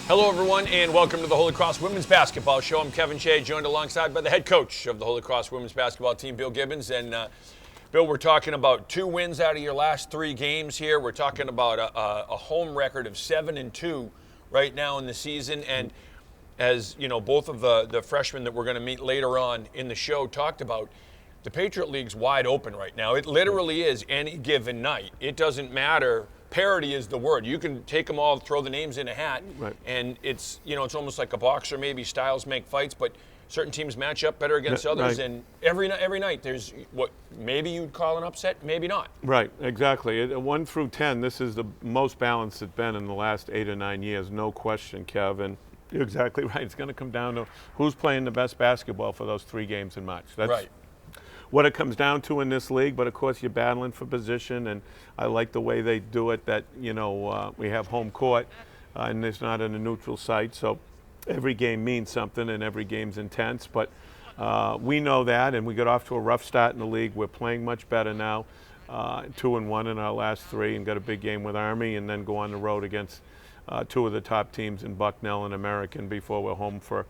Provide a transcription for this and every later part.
Hello, everyone, and welcome to the Holy Cross Women's Basketball Show. I'm Kevin Shea, joined alongside by the head coach of the Holy Cross Women's Basketball team, Bill Gibbons. And Bill, we're talking about 2 wins out of your last 3 games here. We're talking about a home record of 7-2 right now in the season. And as you know, both of the freshmen that we're going to meet later on in the show talked about, the Patriot League's wide open right now. It literally is any given night. It doesn't matter. Parity is the word. You can take them all, throw the names in a hat, and it's almost like a boxer. Maybe styles make fights, but certain teams match up better against others. And every night there's what maybe you'd call an upset, maybe not. Right, exactly. 1 through 10, this is the most balanced it's been in the last 8 or 9 years, no question, Kevin. You're exactly right. It's going to come down to who's playing the best basketball for those 3 games in March. That's what it comes down to in this league, but of course you're battling for position, and I like the way they do it, that we have home court and it's not in a neutral site, so every game means something and every game's intense, but we know that, and we got off to a rough start in the league. We're playing much better now, 2-1 in our last 3, and got a big game with Army, and then go on the road against 2 of the top teams in Bucknell and American before we're home for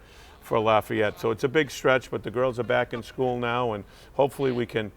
Lafayette. So it's a big stretch, but the girls are back in school now, and hopefully we can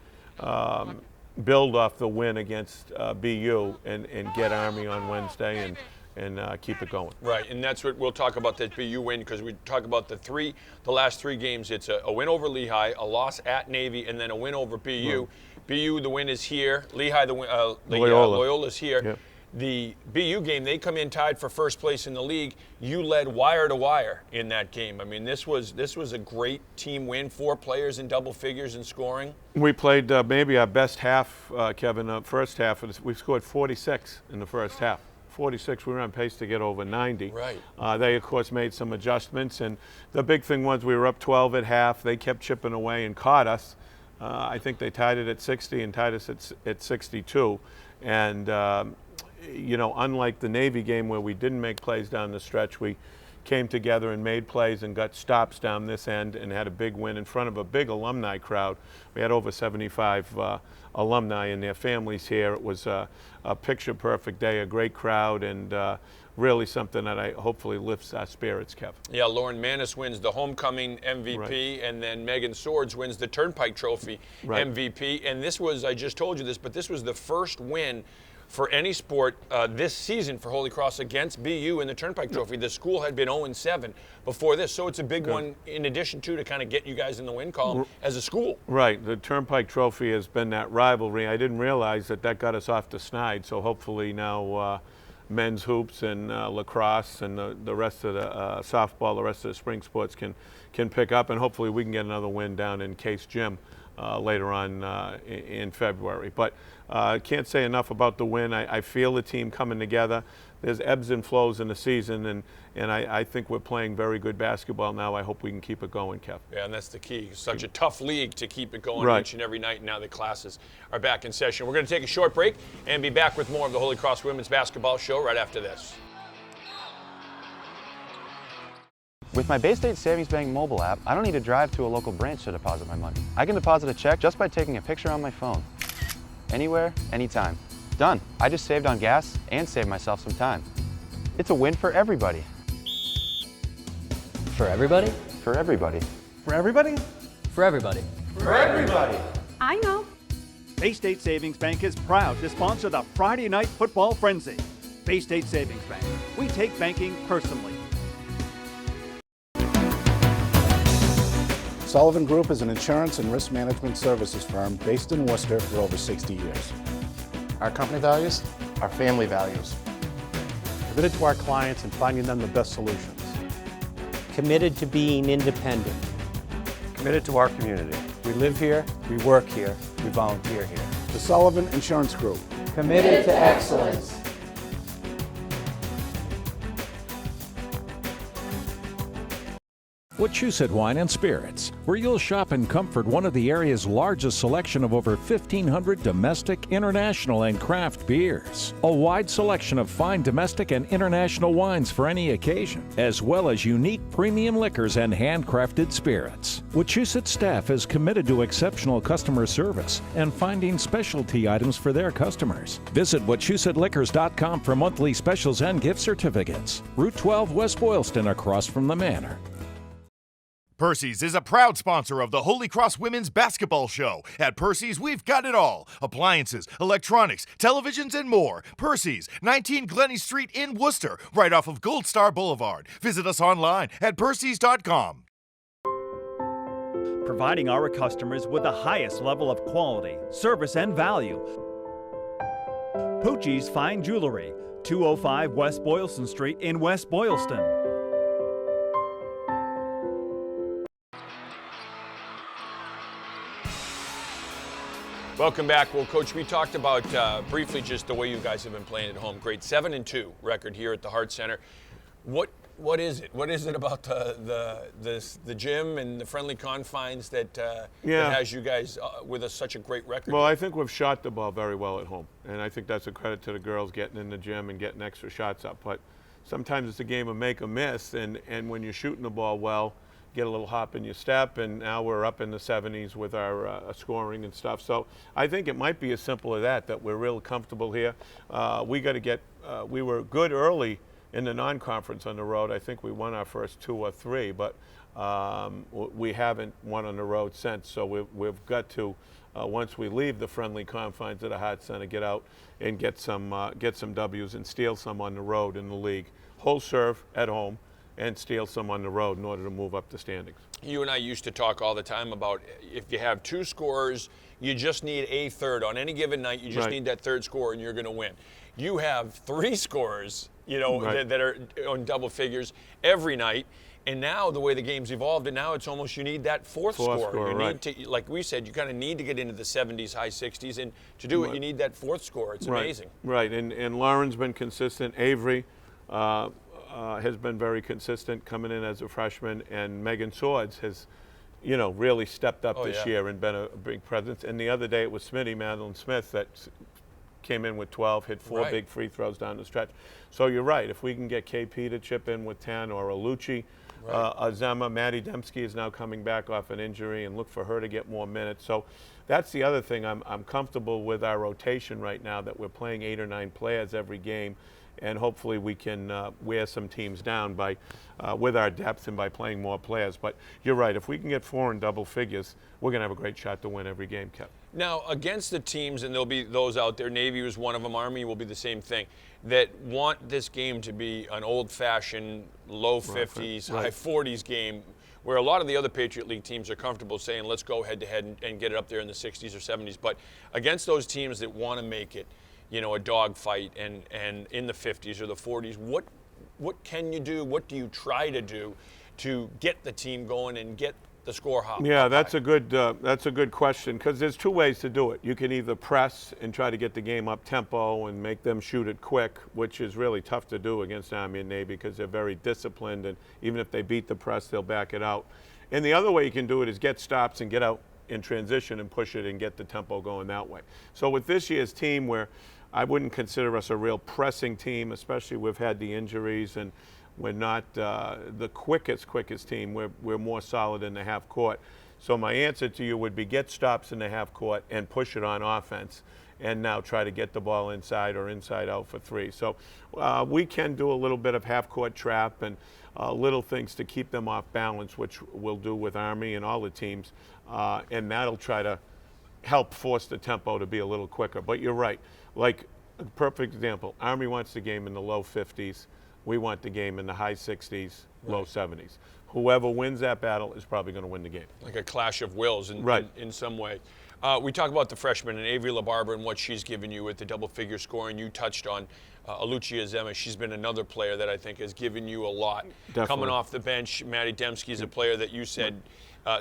build off the win against BU and get Army on Wednesday and keep it going. Right, and that's what we'll talk about, that BU win, because we talk about the last 3 games. It's a win over Lehigh, a loss at Navy, and then a win over BU. BU, the win is here. Lehigh, Loyola's here. Yep. The BU game, they come in tied for first place in the league. You led wire to wire in that game. I mean, this was a great team win. 4 players in double figures in scoring. We played maybe our best half, Kevin. First half, we scored 46 in the first half. 46, we were on pace to get over 90. Right. They, of course, made some adjustments, and the big thing was we were up 12 at half. They kept chipping away and caught us. I think they tied it at 60 and tied us at 62. And unlike the Navy game where we didn't make plays down the stretch, we came together and made plays and got stops down this end and had a big win in front of a big alumni crowd. We had over 75 alumni and their families here. It was a picture-perfect day, a great crowd, and really something that hopefully lifts our spirits, Kev. Yeah, Lauren Manis wins the homecoming MVP, and then Megan Swords wins the Turnpike Trophy MVP. And this was, I just told you this, but this was the first win for any sport this season for Holy Cross against BU in the Turnpike Trophy. The school had been 0-7 before this, so it's a big one in addition to kind of get you guys in the win column as a school. Right, the Turnpike Trophy has been that rivalry. I didn't realize that got us off the snide, so hopefully now men's hoops and lacrosse and the rest of the softball, the rest of the spring sports can pick up, and hopefully we can get another win down in Case Gym later on in February. But can't say enough about the win. I feel the team coming together. There's ebbs and flows in the season, and I think we're playing very good basketball now. I hope we can keep it going, Kev. Yeah, and that's the key. Such a tough league to keep it going each and every night, and now the classes are back in session. We're going to take a short break and be back with more of the Holy Cross Women's Basketball Show right after this. With my Bay State Savings Bank mobile app, I don't need to drive to a local branch to deposit my money. I can deposit a check just by taking a picture on my phone. Anywhere, anytime. Done. I just saved on gas and saved myself some time. It's a win for everybody. For everybody? For everybody. For everybody? For everybody. For everybody. I know. Bay State Savings Bank is proud to sponsor the Friday Night Football Frenzy. Bay State Savings Bank. We take banking personally. Sullivan Group is an insurance and risk management services firm based in Worcester for over 60 years. Our company values are family values. Committed to our clients and finding them the best solutions. Committed to being independent. Committed to our community. We live here, we work here, we volunteer here. The Sullivan Insurance Group. Committed to excellence. Wachusett Wine and Spirits, where you'll shop in comfort one of the area's largest selection of over 1,500 domestic, international, and craft beers. A wide selection of fine domestic and international wines for any occasion, as well as unique premium liquors and handcrafted spirits. Wachusett staff is committed to exceptional customer service and finding specialty items for their customers. Visit WachusettLiquors.com for monthly specials and gift certificates. Route 12 West Boylston, across from the Manor. Percy's is a proud sponsor of the Holy Cross Women's Basketball Show. At Percy's, we've got it all. Appliances, electronics, televisions, and more. Percy's, 19 Glennie Street in Worcester, right off of Gold Star Boulevard. Visit us online at percys.com. Providing our customers with the highest level of quality, service, and value. Pucci's Fine Jewelry, 205 West Boylston Street in West Boylston. Welcome back. Well, Coach, we talked about briefly just the way you guys have been playing at home. Great 7-2 record here at the Hart Center. What is it? What is it about the gym and the friendly confines that has you guys with such a great record? Well, I think we've shot the ball very well at home, and I think that's a credit to the girls getting in the gym and getting extra shots up. But sometimes it's a game of make or miss, and when you're shooting the ball well, get a little hop in your step, and now we're up in the 70s with our scoring and stuff. So I think it might be as simple as that we're real comfortable here. We got to get, we were good early in the non-conference on the road. I think we won our first 2 or 3, but we haven't won on the road since. So we've got to, once we leave the friendly confines of the Hart Center, get out and get some W's and steal some on the road in the league. Whole serve at home, and steal some on the road in order to move up the standings. You and I used to talk all the time about if you have 2 scorers, you just need a third. On any given night, you just need that third scorer and you're going to win. You have 3 scorers, that are on double figures every night. And now the way the game's evolved, and now it's almost you need that fourth scorer. You need to, like we said, you kind of need to get into the 70s, high 60s, and to do it, you need that fourth scorer. It's amazing. Right, and Lauren's been consistent. Avery has been very consistent coming in as a freshman, and Megan Swords has, really stepped up this year and been a big presence. And the other day it was Madeline Smith, that came in with 12, hit 4 big free throws down the stretch. So you're right, if we can get KP to chip in with 10, or Alucci, Azema, Maddie Dembski is now coming back off an injury, and look for her to get more minutes. So that's the other thing. I'm comfortable with our rotation right now, that we're playing 8 or 9 players every game. And hopefully we can wear some teams down by with our depth and by playing more players. But you're right, if we can get 4 in double figures, we're going to have a great shot to win every game, Kev. Now, against the teams, and there'll be those out there, Navy was one of them, Army will be the same thing, that want this game to be an old-fashioned low 50s, high 40s game, where a lot of the other Patriot League teams are comfortable saying, let's go head-to-head and get it up there in the 60s or 70s. But against those teams that want to make it, a dogfight and in the 50s or the 40s, what can you do? What do you try to do to get the team going and get the score high? Yeah, that's a good question, because there's 2 ways to do it. You can either press and try to get the game up tempo and make them shoot it quick, which is really tough to do against Army and Navy because they're very disciplined, and even if they beat the press, they'll back it out. And the other way you can do it is get stops and get out in transition and push it and get the tempo going that way. So with this year's team, where I wouldn't consider us a real pressing team, especially we've had the injuries, and we're not the quickest team. We're more solid in the half court. So my answer to you would be get stops in the half court and push it on offense, and now try to get the ball inside or inside out for 3. So we can do a little bit of half court trap and little things to keep them off balance, which we'll do with Army and all the teams, and that'll try to help force the tempo to be a little quicker. But you're right. Like a perfect example, Army wants the game in the low 50s. We want the game in the high 60s, low 70s. Whoever wins that battle is probably going to win the game. Like a clash of wills in some way. We talk about the freshman and Avery LaBarbera and what she's given you with the double-figure scoring. You touched on Alucci Azema. She's been another player that I think has given you a lot. Definitely. Coming off the bench, Maddie Dembski is a player that you said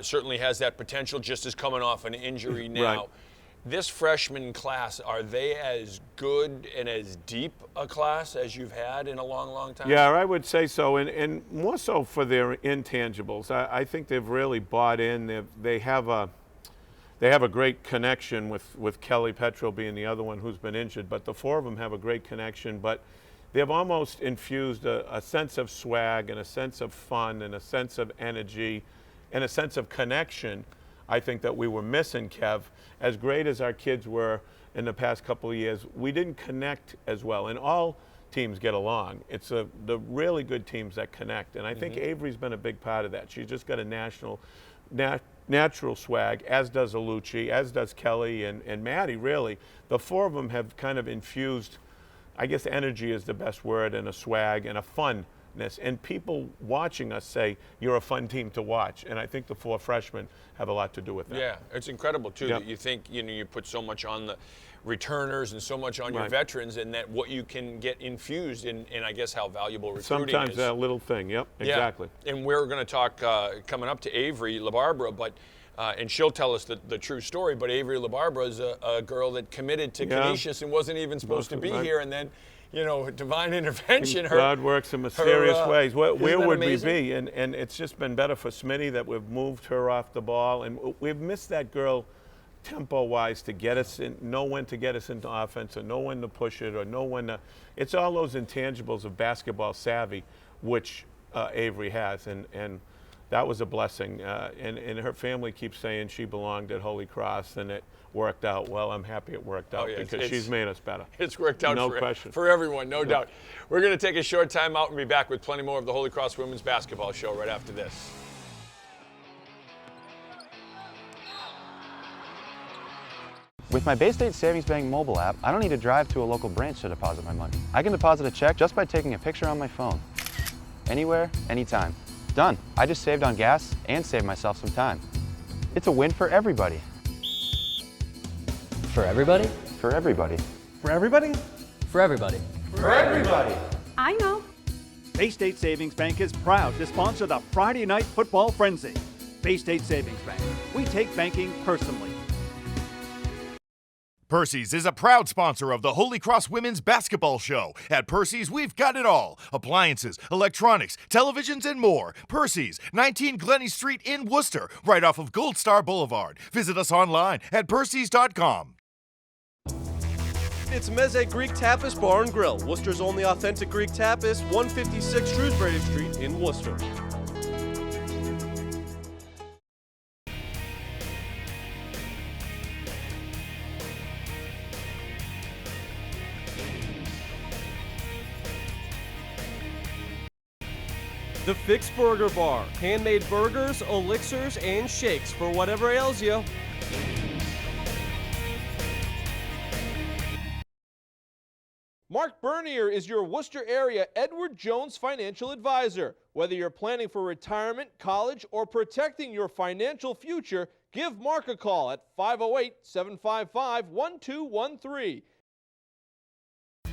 certainly has that potential, just as coming off an injury now. Right. This freshman class, are they as good and as deep a class as you've had in a long, long time? Yeah, I would say so, and more so for their intangibles. I think they've really bought in. They have a great connection with Kelly Petro being the other one who's been injured, but the four of them have a great connection. But they've almost infused a sense of swag and a sense of fun and a sense of energy and a sense of connection, I think, that we were missing, Kev. As great as our kids were in the past couple of years, we didn't connect as well. And all teams get along. It's the really good teams that connect. And I think Avery's been a big part of that. She's just got a natural swag, as does Alucci, as does Kelly and Maddie, really. The four of them have kind of infused, I guess energy is the best word, and a swag and a funness. And people watching us say, you're a fun team to watch. And I think the four freshmen have a lot to do with that. Yeah, it's incredible, too, that you think, you put so much on the returners and so much on your veterans, and that what you can get infused in I guess, how valuable recruiting is. Sometimes that little thing, exactly. Yeah. And we're going to talk coming up to Avery LaBarbera, but and she'll tell us the true story, but Avery LaBarbera is a girl that committed to Canisius and wasn't even supposed to be here, and then, divine intervention. God works in mysterious ways. Where would amazing? we be? And it's just been better for Smitty that we've moved her off the ball, and we've missed that girl tempo-wise to get us in, know when to get us into offense, or know when to push it, or know when to. It's all those intangibles of basketball savvy, which Avery has, and that was a blessing. And her family keeps saying she belonged at Holy Cross, and it worked out. Well, I'm happy it worked out because she's made us better. It's worked out for everyone, no doubt. We're going to take a short time out and be back with plenty more of the Holy Cross Women's Basketball Show right after this. With my Bay State Savings Bank mobile app, I don't need to drive to a local branch to deposit my money. I can deposit a check just by taking a picture on my phone. Anywhere, anytime. Done. I just saved on gas and saved myself some time. It's a win for everybody. For everybody? For everybody. For everybody? For everybody. For everybody. I know. Bay State Savings Bank is proud to sponsor the Friday Night Football Frenzy. Bay State Savings Bank. We take banking personally. Percy's is a proud sponsor of the Holy Cross Women's Basketball Show. At Percy's, we've got it all. Appliances, electronics, televisions, and more. Percy's, 19 Glennie Street in Worcester, right off of Gold Star Boulevard. Visit us online at percys.com. It's Meze Greek Tapas Bar and Grill, Worcester's only authentic Greek tapas, 156 Shrewsbury Street in Worcester. The Fix Burger Bar. Handmade burgers, elixirs, and shakes for whatever ails you. Mark Bernier is your Worcester area Edward Jones financial advisor. Whether you're planning for retirement, college, or protecting your financial future, give Mark a call at 508-755-1213.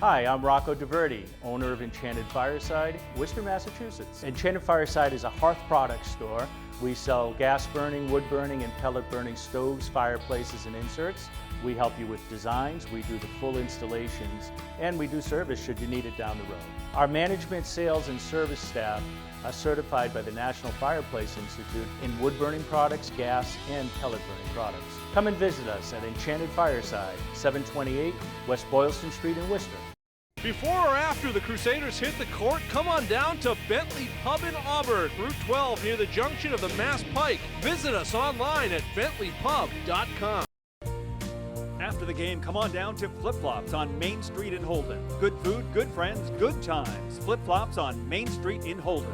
Hi, I'm Rocco DeVerti, owner of Enchanted Fireside, Worcester, Massachusetts. Enchanted Fireside is a hearth product store. We sell gas burning, wood burning, and pellet burning stoves, fireplaces, and inserts. We help you with designs, we do the full installations, and we do service should you need it down the road. Our management, sales, and service staff are certified by the National Fireplace Institute in wood burning products, gas, and pellet burning products. Come and visit us at Enchanted Fireside, 728 West Boylston Street in Worcester. Before or after the Crusaders hit the court, come on down to Bentley Pub in Auburn, Route 12 near the junction of the Mass Pike. Visit us online at bentleypub.com. After the game, come on down to Flip Flops on Main Street in Holden. Good food, good friends, good times. Flip Flops on Main Street in Holden.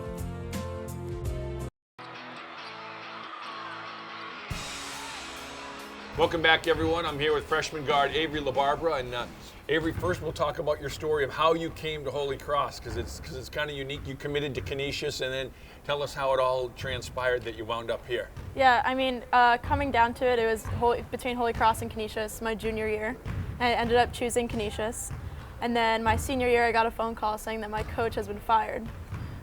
Welcome back, everyone. I'm here with freshman guard Avery LaBarbera, and Avery, first we'll talk about your story of how you came to Holy Cross, because it's kind of unique. You committed to Canisius, and then tell us how it all transpired that you wound up here. Yeah, I mean, coming down to it, it was between Holy Cross and Canisius my junior year. I ended up choosing Canisius, and then my senior year I got a phone call saying that my coach has been fired.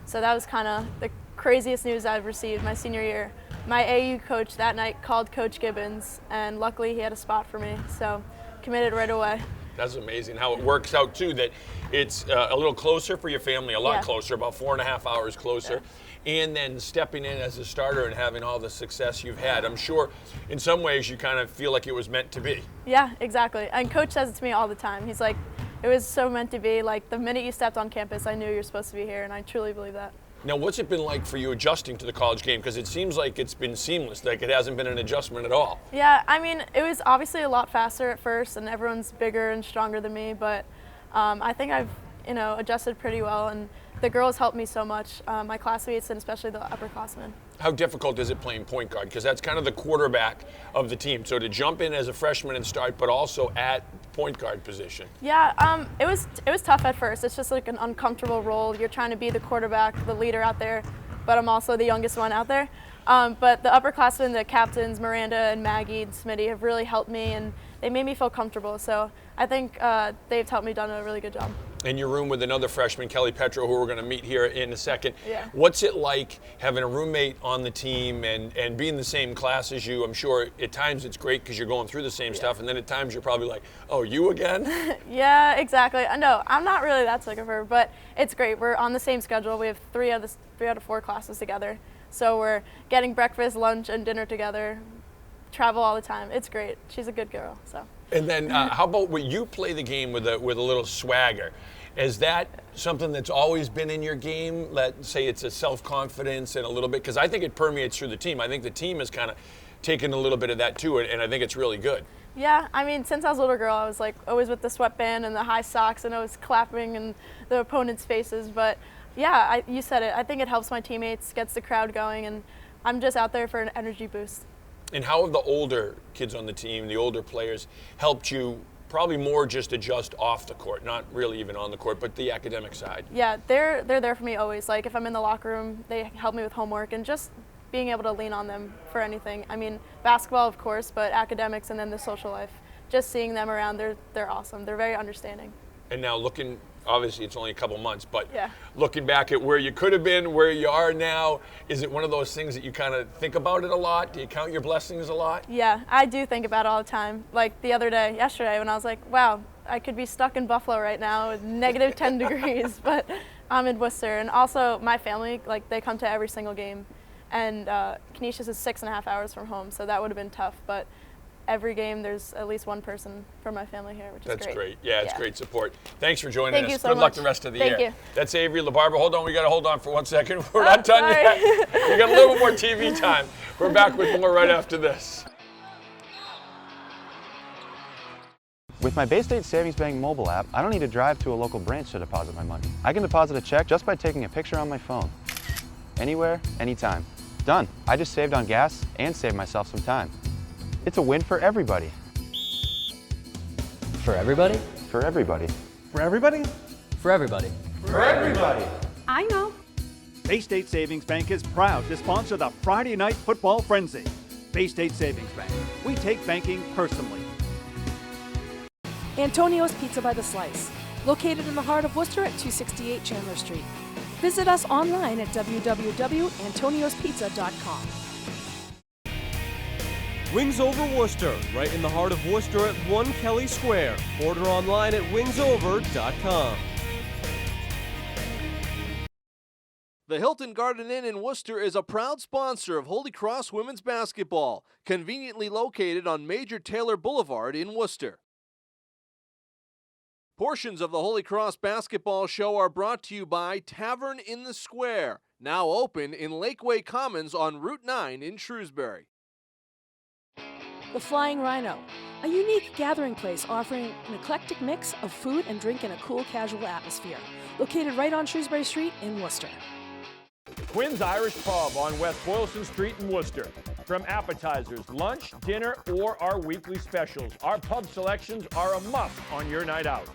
So that was kind of the craziest news I've received my senior year. my AU coach that night called Coach Gibbons, and luckily he had a spot for me, so committed right away. That's amazing how it works out too, that it's a little closer for your family, a lot Yeah. closer, about 4.5 hours closer. And then stepping in as a starter and having all the success you've had. I'm sure in some ways you kind of feel like it was meant to be. Yeah, exactly. And Coach says it to me all the time. He's like, it was so meant to be. Like, the minute you stepped on campus, I knew you were supposed to be here, and I truly believe that. Now, what's it been like for you adjusting to the college game? Because it seems like it's been seamless, like it hasn't been an adjustment at all. Yeah, I mean, it was obviously a lot faster at first, and everyone's bigger and stronger than me, but I think I've, adjusted pretty well, and the girls helped me so much, my classmates and especially the upperclassmen. How difficult is it playing point guard? Because that's kind of the quarterback of the team. So to jump in as a freshman and start, but also at point guard position. Yeah, it was tough at first. It's just like an uncomfortable role. You're trying to be the quarterback, the leader out there, but I'm also the youngest one out there. But the upperclassmen, the captains, Miranda and Maggie and Smitty, have really helped me, and they made me feel comfortable. So I think they've helped me done a really good job. In your room with another freshman, Kelly Petro, who we're going to meet here in a second. Yeah. What's it like having a roommate on the team and being the same class as you? I'm sure at times it's great because you're going through the same stuff, and then at times you're probably like, oh, you again? Yeah, exactly. No, I'm not really that sick of her, but it's great. We're on the same schedule. We have three out of 4 classes together. So we're getting breakfast, lunch, and dinner together, travel all the time. It's great. She's a good girl. So. And then how about when you play the game with a little swagger? Is that something that's always been in your game? Let's say it's a self-confidence and a little bit, because I think it permeates through the team. I think the team has kind of taken a little bit of that too, and I think it's really good. Yeah, I mean, since I was a little girl, I was like always with the sweatband and the high socks, and I was clapping in the opponent's faces. But yeah, you said it. I think it helps my teammates, gets the crowd going, and I'm just out there for an energy boost. And how have the older kids on the team, the older players, helped you probably more just adjust off the court, not really even on the court, but the academic side? Yeah, they're there for me always. Like if I'm in the locker room, they help me with homework and just being able to lean on them for anything. I mean, basketball, of course, but academics and then the social life. Just seeing them around, they're awesome. They're very understanding. And now looking, obviously it's only a couple months, but yeah. Looking back at where you could have been, where you are now, is it one of those things that you kind of think about it a lot? Do you count your blessings a lot? Yeah, I do think about it all the time. Like the other day, yesterday, when I was like, wow, I could be stuck in Buffalo right now with negative 10 degrees, but I'm in Worcester. And also my family, like they come to every single game. And Canisius is 6.5 hours from home, so that would have been tough. But every game, there's at least one person from my family here, which is great. That's great. Yeah, it's great support. Thanks for joining Thank us. You so Good much. luck the rest of the year. Thank you. That's Avery LaBarbera. Hold on, we got to hold on for 1 second. We're not done yet. We got a little more TV time. We're back with more right after this. With my Bay State Savings Bank mobile app, I don't need to drive to a local branch to deposit my money. I can deposit a check just by taking a picture on my phone. Anywhere, anytime. Done. I just saved on gas and saved myself some time. It's a win for everybody. For everybody? For everybody. For everybody? For everybody. For everybody. I know. Bay State Savings Bank is proud to sponsor the Friday Night Football Frenzy. Bay State Savings Bank. We take banking personally. Antonio's Pizza by the Slice, located in the heart of Worcester at 268 Chandler Street. Visit us online at www.antoniospizza.com. Wings Over Worcester, right in the heart of Worcester at 1 Kelly Square. Order online at wingsover.com. The Hilton Garden Inn in Worcester is a proud sponsor of Holy Cross Women's Basketball, conveniently located on Major Taylor Boulevard in Worcester. Portions of the Holy Cross Basketball Show are brought to you by Tavern in the Square, now open in Lakeway Commons on Route 9 in Shrewsbury. The Flying Rhino, a unique gathering place offering an eclectic mix of food and drink in a cool, casual atmosphere. Located right on Shrewsbury Street in Worcester. Quinn's Irish Pub on West Boylston Street in Worcester. From appetizers, lunch, dinner, or our weekly specials, our pub selections are a must on your night out.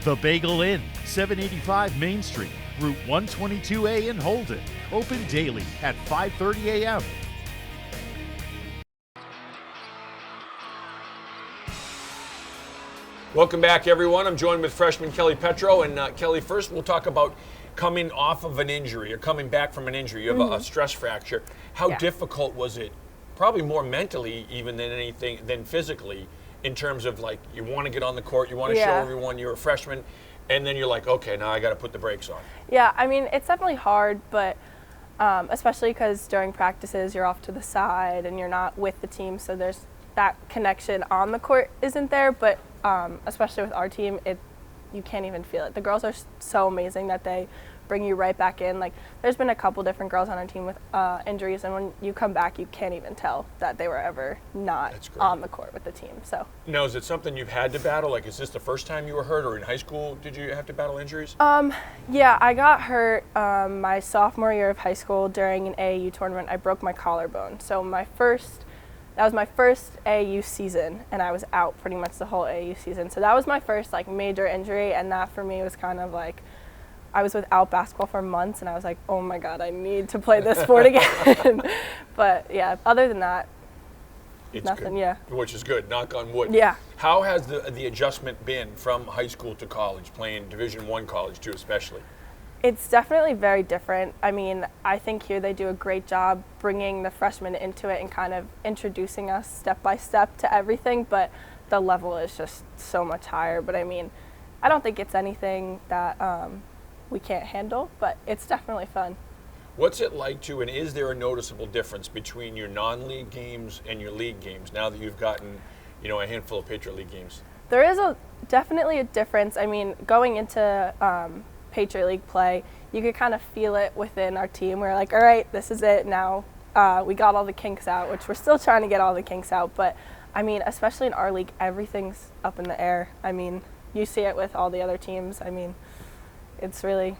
The Bagel Inn, 785 Main Street, Route 122A in Holden. Open daily at 5:30 a.m. Welcome back, everyone. I'm joined with freshman Kelly Petro. And Kelly, first we'll talk about coming off of an injury or coming back from an injury, you have a stress fracture. How difficult was it? Probably more mentally even than physically, in terms of like you want to get on the court, you want to show everyone you're a freshman, and then you're like, okay, now I got to put the brakes on. Yeah, I mean, it's definitely hard, but especially because during practices you're off to the side and you're not with the team, so there's that connection on the court isn't there. But especially with our team, you can't even feel it. The girls are so amazing that they bring you right back in. Like, there's been a couple different girls on our team with injuries, and when you come back, you can't even tell that they were ever not on the court with the team. So now, is it something you've had to battle? Like, is this the first time you were hurt, or in high school did you have to battle injuries? Yeah, I got hurt my sophomore year of high school during an AAU tournament. I broke my collarbone. So that was my first AAU season, and I was out pretty much the whole AAU season. So that was my first like major injury, and that for me was kind of like, I was without basketball for months, and I was like, oh my God, I need to play this sport again. But yeah, other than that, it's nothing. Good. Yeah. Which is good. Knock on wood. Yeah. How has the adjustment been from high school to college, playing Division I college too, especially? It's definitely very different. I mean, I think here they do a great job bringing the freshmen into it and kind of introducing us step by step to everything, but the level is just so much higher. But I mean, I don't think it's anything that we can't handle, but it's definitely fun. What's it like and is there a noticeable difference between your non-league games and your league games now that you've gotten, a handful of Patriot League games? There is definitely a difference. I mean, going into Patriot League play, you could kind of feel it within our team. We're like, all right, this is it now. We got all the kinks out, which we're still trying to get all the kinks out. But I mean, especially in our league, everything's up in the air. I mean, you see it with all the other teams. I mean, it's really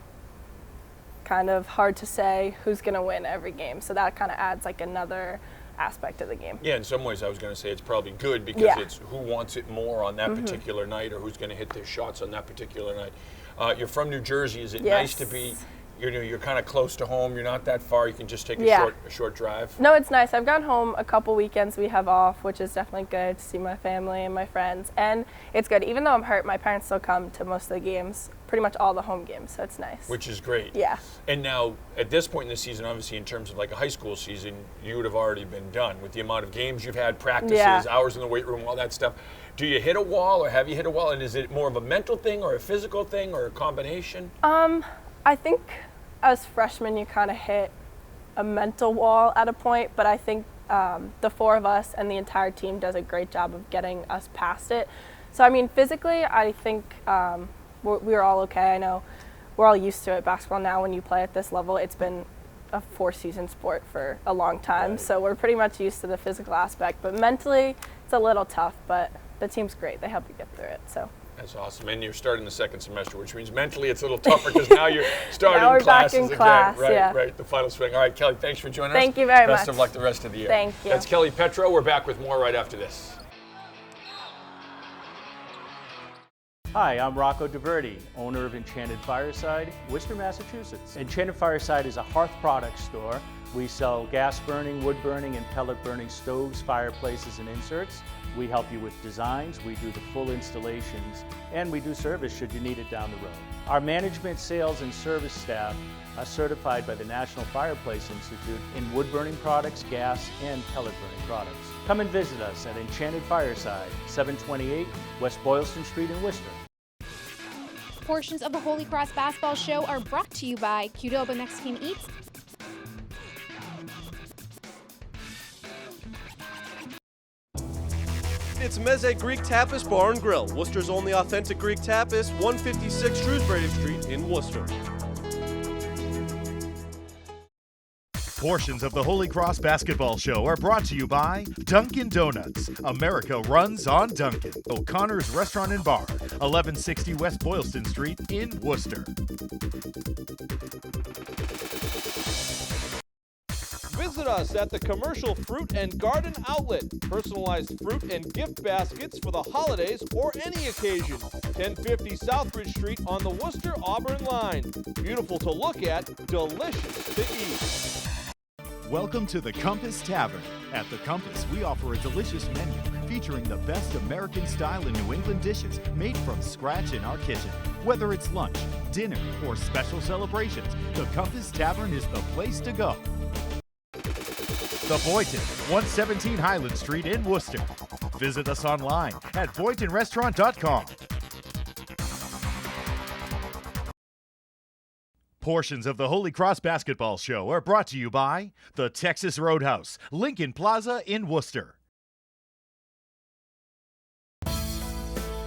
kind of hard to say who's going to win every game. So that kind of adds like another aspect of the game. Yeah, in some ways I was going to say it's probably good because it's who wants it more on that particular night, or who's going to hit their shots on that particular night. You're from New Jersey. Is it nice to be, you're kind of close to home, you're not that far, you can just take a short drive? No, it's nice. I've gone home a couple weekends we have off, which is definitely good to see my family and my friends. And it's good. Even though I'm hurt, my parents still come to most of the games, pretty much all the home games, so it's nice. Which is great. Yeah. And now, at this point in the season, obviously in terms of like a high school season, you would have already been done with the amount of games you've had, practices, hours in the weight room, all that stuff. Do you hit a wall, or have you hit a wall? And is it more of a mental thing or a physical thing or a combination? I think as freshmen you kind of hit a mental wall at a point, but I think the four of us and the entire team does a great job of getting us past it. So I mean, physically, I think we're all okay. I know we're all used to it. Basketball now, when you play at this level, it's been a 4-season sport for a long time, so we're pretty much used to the physical aspect. But mentally, it's a little tough, but the team's great. They help you get through it. So. That's awesome. And you're starting the second semester, which means mentally it's a little tougher because now you're starting now we're classes back in class, again. Right, the final spring. All right, Kelly, thanks for joining us. Thank you very much. Best of luck the rest of the year. Thank you. That's Kelly Petro. We're back with more right after this. Hi, I'm Rocco DeVerde, owner of Enchanted Fireside, Worcester, Massachusetts. Enchanted Fireside is a hearth product store. We sell gas burning, wood burning, and pellet burning stoves, fireplaces, and inserts. We help you with designs, we do the full installations, and we do service should you need it down the road. Our management, sales, and service staff are certified by the National Fireplace Institute in wood burning products, gas, and pellet burning products. Come and visit us at Enchanted Fireside, 728 West Boylston Street in Worcester. Portions of the Holy Cross Basketball Show are brought to you by Qdoba Mexican Eats. It's Meze Greek Tapas Bar and Grill, Worcester's only authentic Greek tapas, 156 Shrewsbury Street in Worcester. Portions of the Holy Cross Basketball Show are brought to you by Dunkin' Donuts. America runs on Dunkin'. O'Connor's Restaurant and Bar, 1160 West Boylston Street in Worcester. Visit us at the Commercial Fruit and Garden Outlet. Personalized fruit and gift baskets for the holidays or any occasion. 1050 Southbridge Street on the Worcester-Auburn line. Beautiful to look at, delicious to eat. Welcome to the Compass Tavern. At the Compass, we offer a delicious menu featuring the best American style and New England dishes made from scratch in our kitchen. Whether it's lunch, dinner, or special celebrations, the Compass Tavern is the place to go. The Boynton, 117 Highland Street in Worcester. Visit us online at boyntonrestaurant.com. Portions of the Holy Cross Basketball Show are brought to you by the Texas Roadhouse, Lincoln Plaza in Worcester.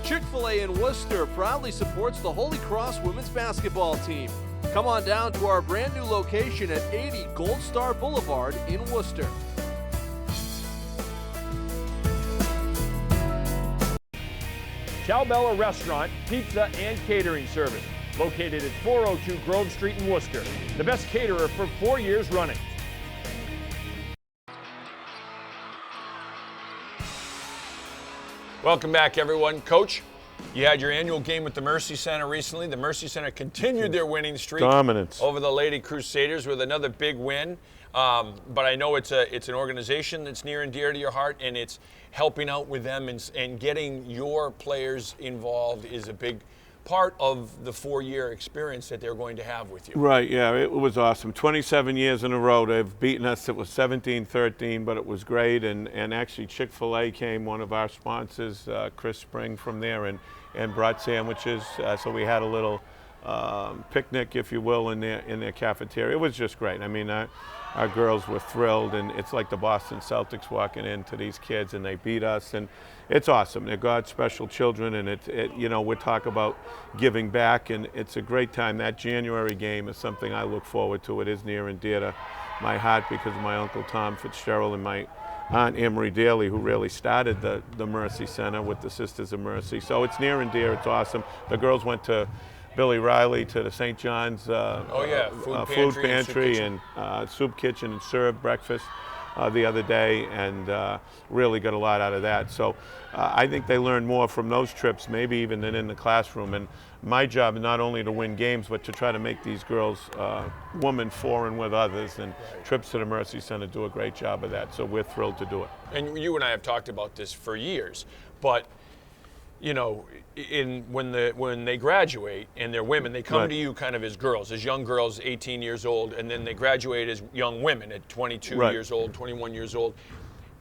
Chick-fil-A in Worcester proudly supports the Holy Cross women's basketball team. Come on down to our brand new location at 80 Gold Star Boulevard in Worcester. Ciao Bella Restaurant, Pizza and Catering Service. Located at 402 Grove Street in Worcester. The best caterer for 4 years running. Welcome back, everyone. Coach, you had your annual game with the Mercy Center recently. The Mercy Center continued their winning streak. Dominance. Over the Lady Crusaders with another big win. But I know it's an organization that's near and dear to your heart, and it's helping out with them and getting your players involved is a big part of the 4-year experience that they're going to have with you. Right, yeah, it was awesome. 27 years in a row they've beaten us. It was 17-13, but it was great. And actually Chick-fil-A came, one of our sponsors, Chris Spring from there, and brought sandwiches. So we had a little picnic, if you will, in their cafeteria. It was just great. I mean, our girls were thrilled, and it's like the Boston Celtics walking into these kids, and they beat us, and it's awesome. They're God's special children, and you know, we talk about giving back, and it's a great time. That January game is something I look forward to. It is near and dear to my heart because of my Uncle Tom Fitzgerald and my Aunt Emery Daly, who really started the Mercy Center with the Sisters of Mercy. So it's near and dear. It's awesome. The girls went to Billy Riley to the St. John's food pantry and soup kitchen and served breakfast the other day, and really got a lot out of that. So I think they learn more from those trips, maybe even than in the classroom. And my job is not only to win games, but to try to make these girls women for and with others. And trips to the Mercy Center do a great job of that. So we're thrilled to do it. And you and I have talked about this for years, but you know, when they graduate and they're women, they come to you kind of as girls, as young girls, 18 years old, and then they graduate as young women at 22 years old, 21 years old.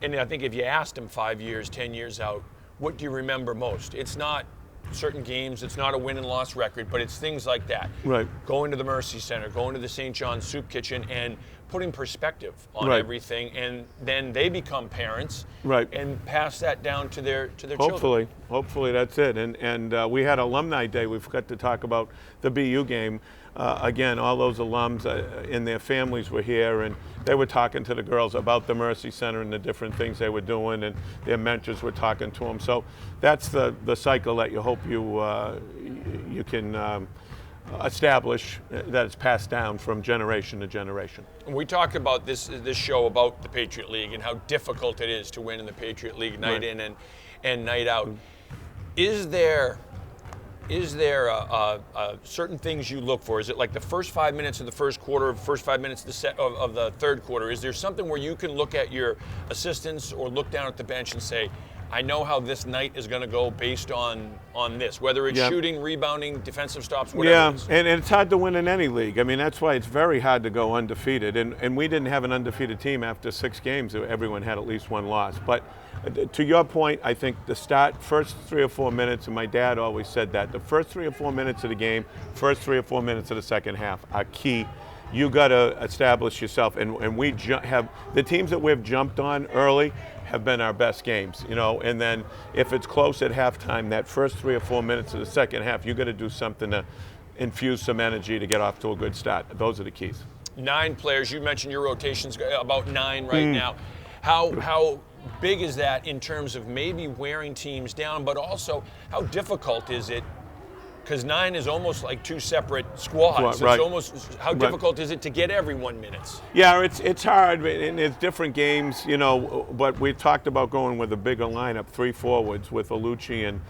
And I think if you asked them 5 years, 10 years out, what do you remember most? It's not certain games, it's not a win and loss record, but it's things like that. Right. Going to the Mercy Center, going to the St. John's Soup Kitchen, and putting perspective on everything, and then they become parents and pass that down to their children. Hopefully that's it. And we had Alumni Day. We forgot to talk about the BU game. Again, all those alums and their families were here, and they were talking to the girls about the Mercy Center and the different things they were doing, and their mentors were talking to them. So that's the cycle that you hope you can establish, that it's passed down from generation to generation. We talk about this show about the Patriot League and how difficult it is to win in the Patriot League night in and night out. Is there certain things you look for? Is it like the first 5 minutes of the first quarter, first 5 minutes of the third quarter? Is there something where you can look at your assistants or look down at the bench and say, I know how this night is going to go based on this, whether it's shooting, rebounding, defensive stops, whatever it is. And it's hard to win in any league. I mean, that's why it's very hard to go undefeated. And we didn't have an undefeated team after 6 games. Everyone had at least one loss. But to your point, I think the first 3 or 4 minutes, and my dad always said that, the first 3 or 4 minutes of the game, first 3 or 4 minutes of the second half are key. You got to establish yourself. And we have the teams that we've jumped on early have been our best games, you know, and then if it's close at halftime, that first 3 or 4 minutes of the second half, you got to do something to infuse some energy to get off to a good start. Those are the keys. 9 players, you mentioned your rotation's about 9 right now. How big is that in terms of maybe wearing teams down, but also how difficult is it? Because 9 is almost like 2 separate squads. It's almost, how difficult is it to get everyone minutes? Yeah, it's hard, and it's different games, you know, but we talked about going with a bigger lineup, 3 forwards with Alucci and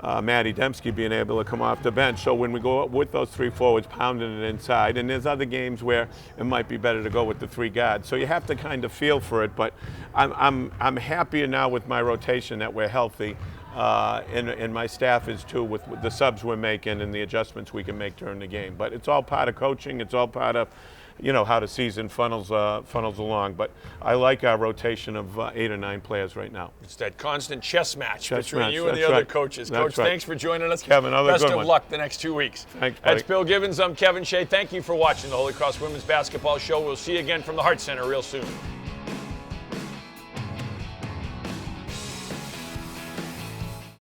Matty Dembski being able to come off the bench. So when we go with those 3 forwards, pounding it inside, and there's other games where it might be better to go with the 3 guards. So you have to kind of feel for it. But I'm happier now with my rotation that we're healthy, and my staff is too, with the subs we're making and the adjustments we can make during the game. But it's all part of coaching. It's all part of, you know, how the season funnels along. But I like our rotation of 8 or 9 players right now. It's that constant chess match Chess between match, you and the that's other right. coaches. That's Coach, right. thanks for joining us. Kevin, another Best good of one. luck the next 2 weeks. Thanks, buddy. That's Bill Gibbons. I'm Kevin Shea. Thank you for watching the Holy Cross Women's Basketball Show. We'll see you again from the Hart Center real soon.